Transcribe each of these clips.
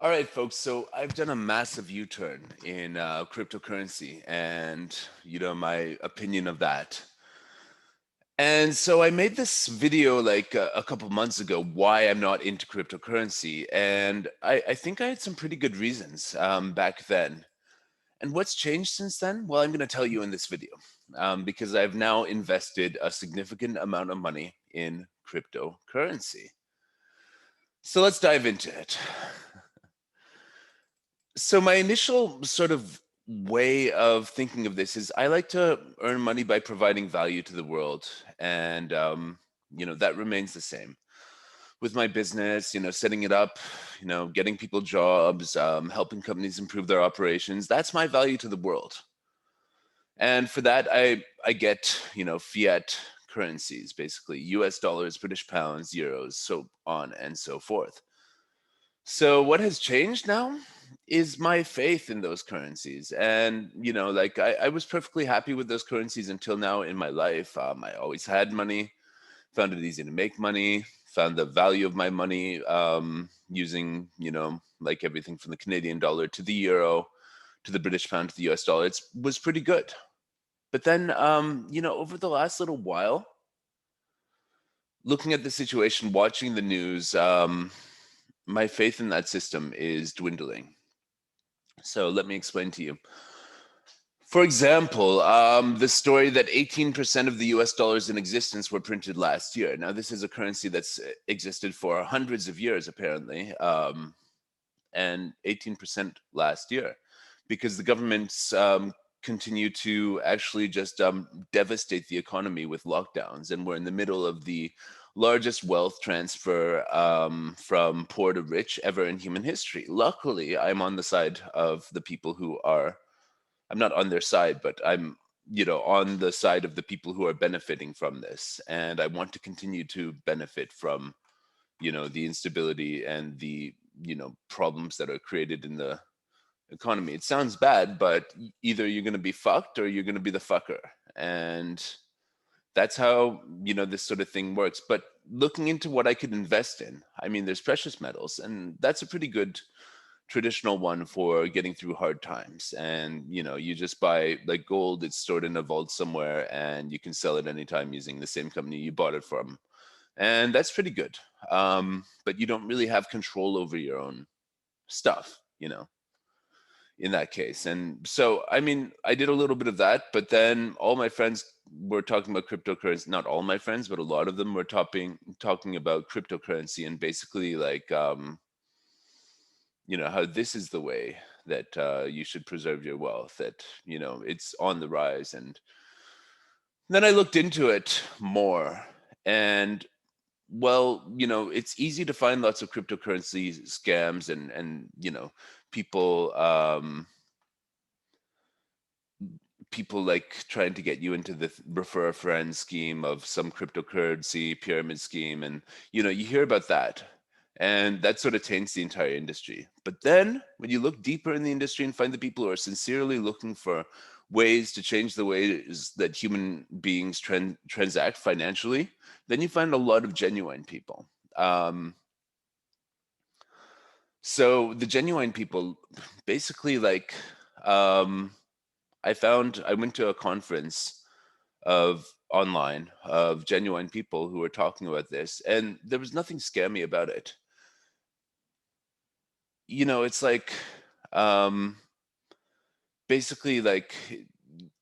All right, folks. So I've done a massive U-turn in cryptocurrency, and my opinion of that. And so I made this video like a couple months ago why I'm not into cryptocurrency, and I think I had some pretty good reasons back then. And what's changed since then? Well, I'm going to tell you in this video because I've now invested a significant amount of money in cryptocurrency. So let's dive into it. So my initial sort of way of thinking of this is I like to earn money by providing value to the world, and that remains the same with my business. Setting it up, getting people jobs, helping companies improve their operations. That's my value to the world, and for that I get fiat currencies, basically U.S. dollars, British pounds, euros, so on and so forth. So what has changed now is my faith in those currencies. And, like I was perfectly happy with those currencies until now in my life. I always had money, found it easy to make money, found the value of my money using, like everything from the Canadian dollar to the euro to the British pound to the US dollar. It was pretty good. But then, over the last little while, looking at the situation, watching the news, my faith in that system is dwindling. So let me explain to you. For example, the story that 18% of the US dollars in existence were printed last year. Now, this is a currency that's existed for hundreds of years, apparently, and 18% last year, because the governments continue to actually just devastate the economy with lockdowns. And we're in the middle of the largest wealth transfer from poor to rich ever in human history. Luckily, I'm on the side of the people who are, I'm not on their side, but I'm, on the side of the people who are benefiting from this. And I want to continue to benefit from, the instability and the, problems that are created in the economy. It sounds bad, but either you're going to be fucked or you're going to be the fucker. And that's how, this sort of thing works. But looking into what I could invest in, I mean, there's precious metals, and that's a pretty good traditional one for getting through hard times. And you just buy like gold, it's stored in a vault somewhere, and you can sell it anytime using the same company you bought it from, and that's pretty good. But you don't really have control over your own stuff, in that case. And so, I mean, I did a little bit of that, but then all my friends were talking about cryptocurrency. Not all my friends, but a lot of them were talking about cryptocurrency, and basically like how this is the way that you should preserve your wealth, that it's on the rise. And then I looked into it more, and well, it's easy to find lots of cryptocurrency scams, and people people like trying to get you into the refer a friend scheme of some cryptocurrency pyramid scheme. And you hear about that, and that sort of taints the entire industry. But then when you look deeper in the industry and find the people who are sincerely looking for ways to change the ways that human beings transact financially, then you find a lot of genuine people. So the genuine people, basically, like, I went to a conference of online of genuine people who were talking about this, and there was nothing scammy about it. It's like, um, basically, like,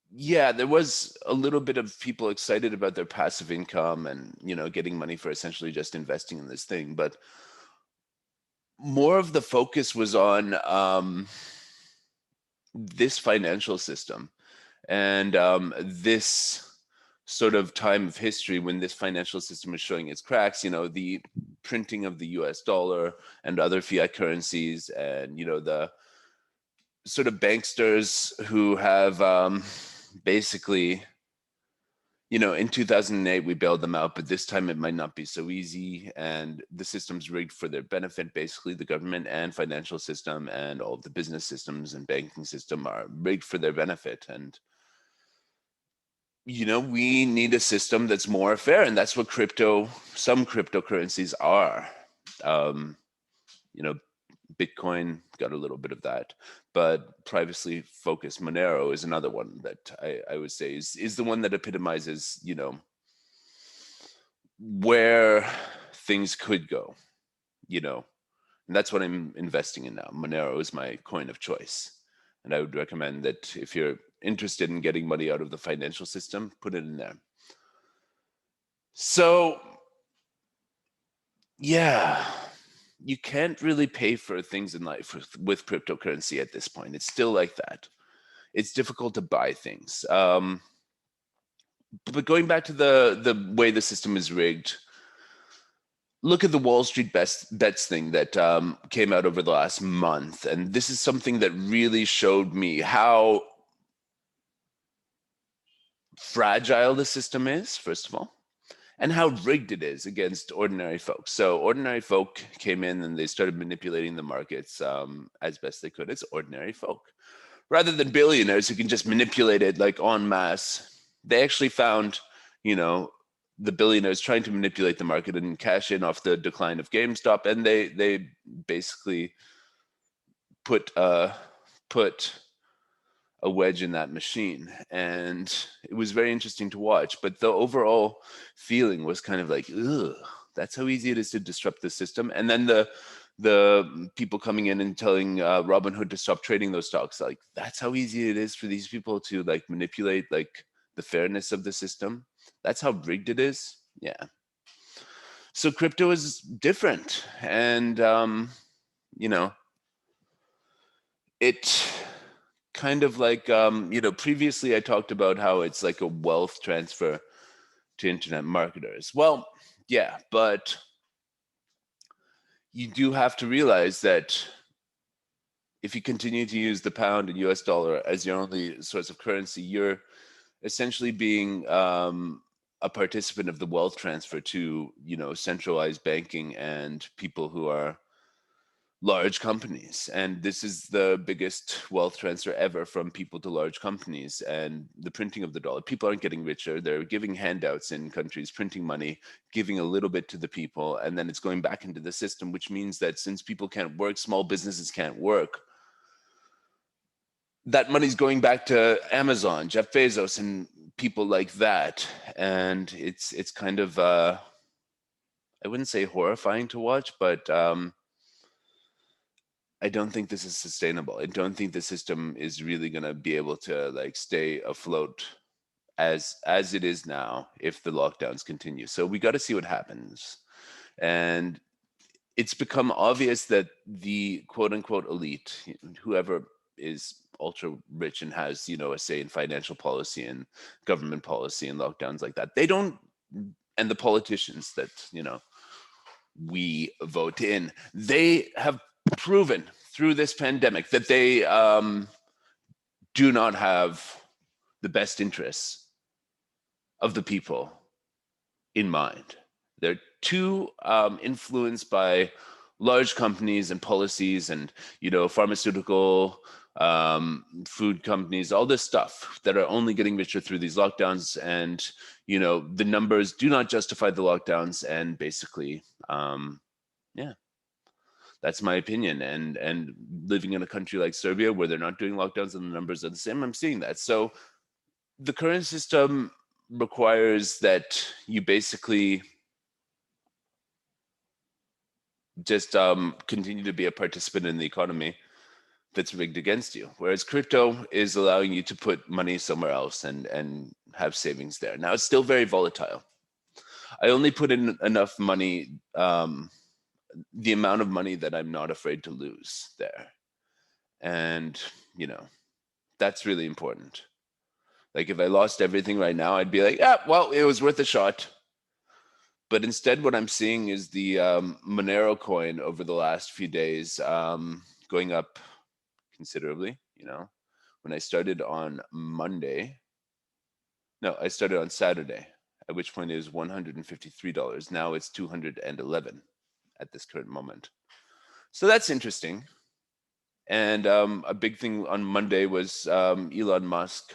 yeah, there was a little bit of people excited about their passive income and, getting money for essentially just investing in this thing. But more of the focus was on this financial system, and this sort of time of history when this financial system is showing its cracks. The printing of the US dollar and other fiat currencies, and the sort of banksters who have basically, in 2008 we bailed them out, but this time it might not be so easy, and the system's rigged for their benefit. Basically, the government and financial system and all of the business systems and banking system are rigged for their benefit. And we need a system that's more fair, and that's what some cryptocurrencies are. Um, you know, Bitcoin got a little bit of that, but privacy focused Monero is another one that I would say is the one that epitomizes, where things could go, you know, and that's what I'm investing in now. Monero is my coin of choice. And I would recommend that if you're interested in getting money out of the financial system, put it in there. So, yeah, you can't really pay for things in life with cryptocurrency at this point. It's still like that. It's difficult to buy things. But going back to the way the system is rigged, look at the Wall Street bets thing that came out over the last month, and this is something that really showed me how fragile the system is, first of all, and how rigged it is against ordinary folks. So ordinary folk came in and they started manipulating the markets as best they could as ordinary folk. Rather than billionaires who can just manipulate it like en masse, they actually found, the billionaires trying to manipulate the market and cash in off the decline of GameStop, and they basically put a wedge in that machine, and it was very interesting to watch. But the overall feeling was kind of like, ugh, that's how easy it is to disrupt the system. And then the people coming in and telling Robinhood to stop trading those stocks, like that's how easy it is for these people to like manipulate like the fairness of the system. That's how rigged it is. Yeah. So crypto is different, and it kind of like previously I talked about how it's like a wealth transfer to internet marketers. Well, yeah, but you do have to realize that if you continue to use the pound and US dollar as your only source of currency, you're essentially being a participant of the wealth transfer to centralized banking and people who are large companies. And this is the biggest wealth transfer ever, from people to large companies. And the printing of the dollar, people aren't getting richer, they're giving handouts in countries, printing money, giving a little bit to the people, and then it's going back into the system, which means that since people can't work, small businesses can't work, that money's going back to Amazon, Jeff Bezos, and people like that. And it's kind of I wouldn't say horrifying to watch, but I don't think this is sustainable. I don't think the system is really going to be able to like stay afloat as it is now if the lockdowns continue. So we got to see what happens. And it's become obvious that the quote unquote elite, whoever is ultra rich and has, a say in financial policy and government policy and lockdowns like that, they don't, and the politicians that, we vote in, they have proven through this pandemic that they do not have the best interests of the people in mind. They're too influenced by large companies and policies and pharmaceutical food companies, all this stuff that are only getting richer through these lockdowns. And the numbers do not justify the lockdowns. And basically, yeah, that's my opinion. And living in a country like Serbia where they're not doing lockdowns and the numbers are the same, I'm seeing that. So the current system requires that you basically just continue to be a participant in the economy that's rigged against you. Whereas crypto is allowing you to put money somewhere else and have savings there. Now it's still very volatile. I only put in enough money, the amount of money that I'm not afraid to lose there. And, that's really important. Like if I lost everything right now, I'd be like, yeah, well, it was worth a shot. But instead, what I'm seeing is the Monero coin over the last few days going up considerably. When I started on Monday, no, I started on Saturday, at which point it was $153. Now it's 211 at this current moment. So that's interesting. And a big thing on Monday was Elon Musk,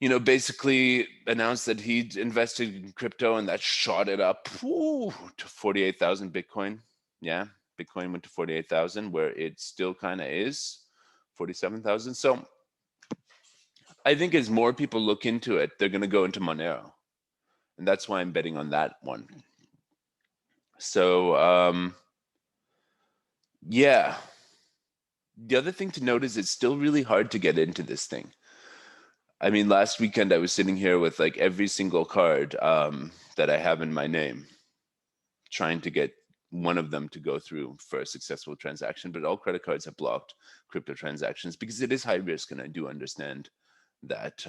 basically announced that he'd invested in crypto, and that shot it up to 48,000 Bitcoin. Yeah, Bitcoin went to 48,000, where it still kind of is 47,000. So I think as more people look into it, they're going to go into Monero. And that's why I'm betting on that one. So, yeah. The other thing to note is it's still really hard to get into this thing. I mean, last weekend I was sitting here with like every single card that I have in my name, trying to get one of them to go through for a successful transaction. But all credit cards have blocked crypto transactions because it is high risk, and I do understand that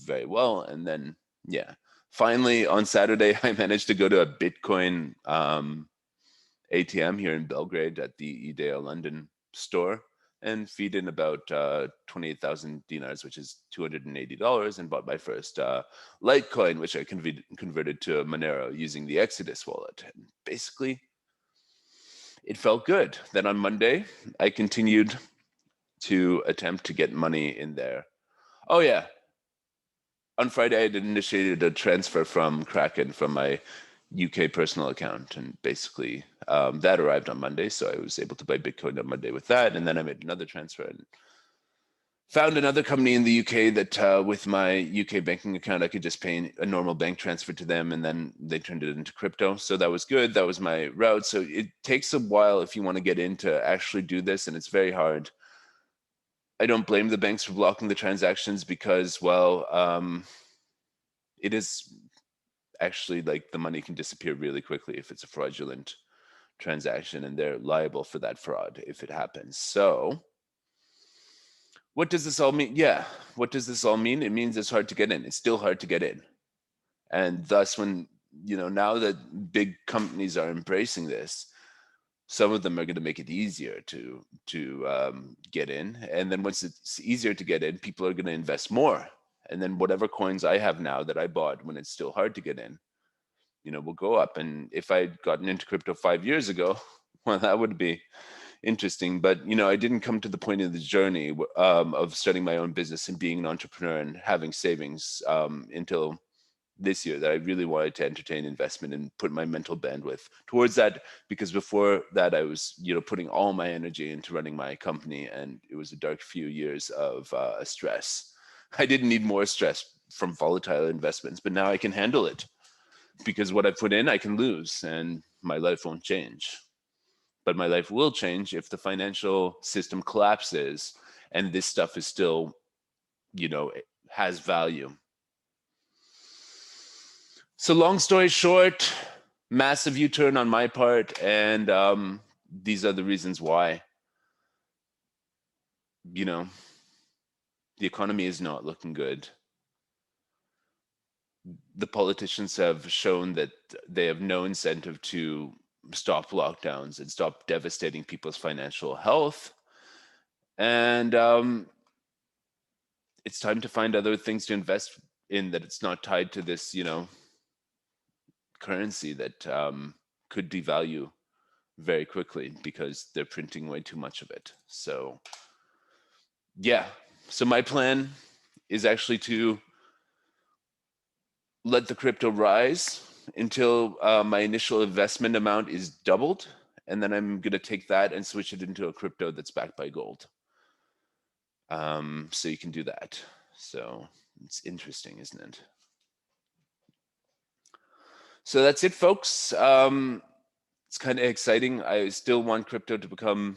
very well. And then, yeah, finally on Saturday, I managed to go to a Bitcoin ATM here in Belgrade at the Idea London store and feed in about 28,000 dinars, which is $280, and bought my first Litecoin, which I converted to Monero using the Exodus wallet. And basically, it felt good. Then on Monday, I continued to attempt to get money in there. Oh, yeah. On Friday, I initiated a transfer from Kraken from my UK personal account, and basically that arrived on Monday, so I was able to buy Bitcoin on Monday with that, and then I made another transfer and found another company in the UK that with my UK banking account, I could just pay a normal bank transfer to them, and then they turned it into crypto. So that was good. That was my route. So it takes a while if you want to get in to actually do this, and it's very hard. I don't blame the banks for blocking the transactions because, well, it is actually like the money can disappear really quickly if it's a fraudulent transaction, and they're liable for that fraud if it happens. So what does this all mean? Yeah, what does this all mean? It means it's hard to get in. It's still hard to get in. And thus, when, now that big companies are embracing this, some of them are going to make it easier to get in. And then once it's easier to get in, people are going to invest more. And then whatever coins I have now that I bought when it's still hard to get in, will go up. And if I'd gotten into crypto 5 years ago, well, that would be interesting. But I didn't come to the point in the journey of starting my own business and being an entrepreneur and having savings until this year, that I really wanted to entertain investment and put my mental bandwidth towards that. Because before that, I was putting all my energy into running my company, and it was a dark few years of stress. I didn't need more stress from volatile investments, but now I can handle it because what I put in, I can lose, and my life won't change. But my life will change if the financial system collapses and this stuff is still, has value. So long story short, massive U-turn on my part, and these are the reasons why. The economy is not looking good. The politicians have shown that they have no incentive to stop lockdowns and stop devastating people's financial health. And it's time to find other things to invest in that it's not tied to this, currency that could devalue very quickly because they're printing way too much of it. So, yeah. So my plan is actually to let the crypto rise until my initial investment amount is doubled. And then I'm going to take that and switch it into a crypto that's backed by gold. So you can do that. So it's interesting, isn't it? So that's it, folks. It's kind of exciting. I still want crypto to become,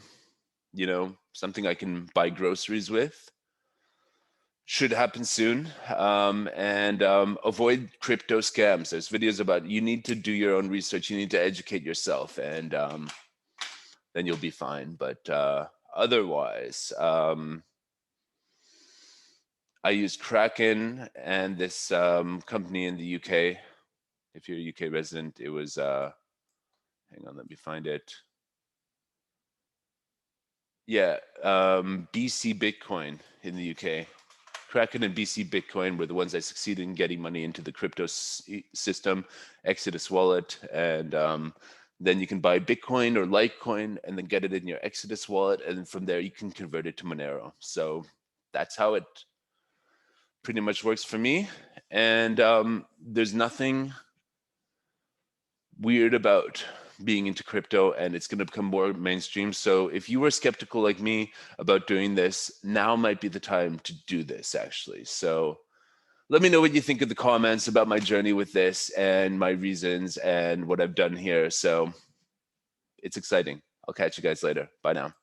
something I can buy groceries with. Should happen soon. And avoid crypto scams. There's videos about you need to do your own research. You need to educate yourself, and then you'll be fine. But otherwise, I use Kraken and this company in the UK. If you're a UK resident, it was, hang on, let me find it. Yeah, BC Bitcoin in the UK. Kraken and BC Bitcoin were the ones that succeeded in getting money into the crypto system, Exodus wallet, and then you can buy Bitcoin or Litecoin and then get it in your Exodus wallet, and from there you can convert it to Monero. So that's how it pretty much works for me. And there's nothing weird about being into crypto, and it's going to become more mainstream. So if you were skeptical like me about doing this, now might be the time to do this, actually. So let me know what you think in the comments about my journey with this and my reasons and what I've done here. So it's exciting. I'll catch you guys later. Bye now.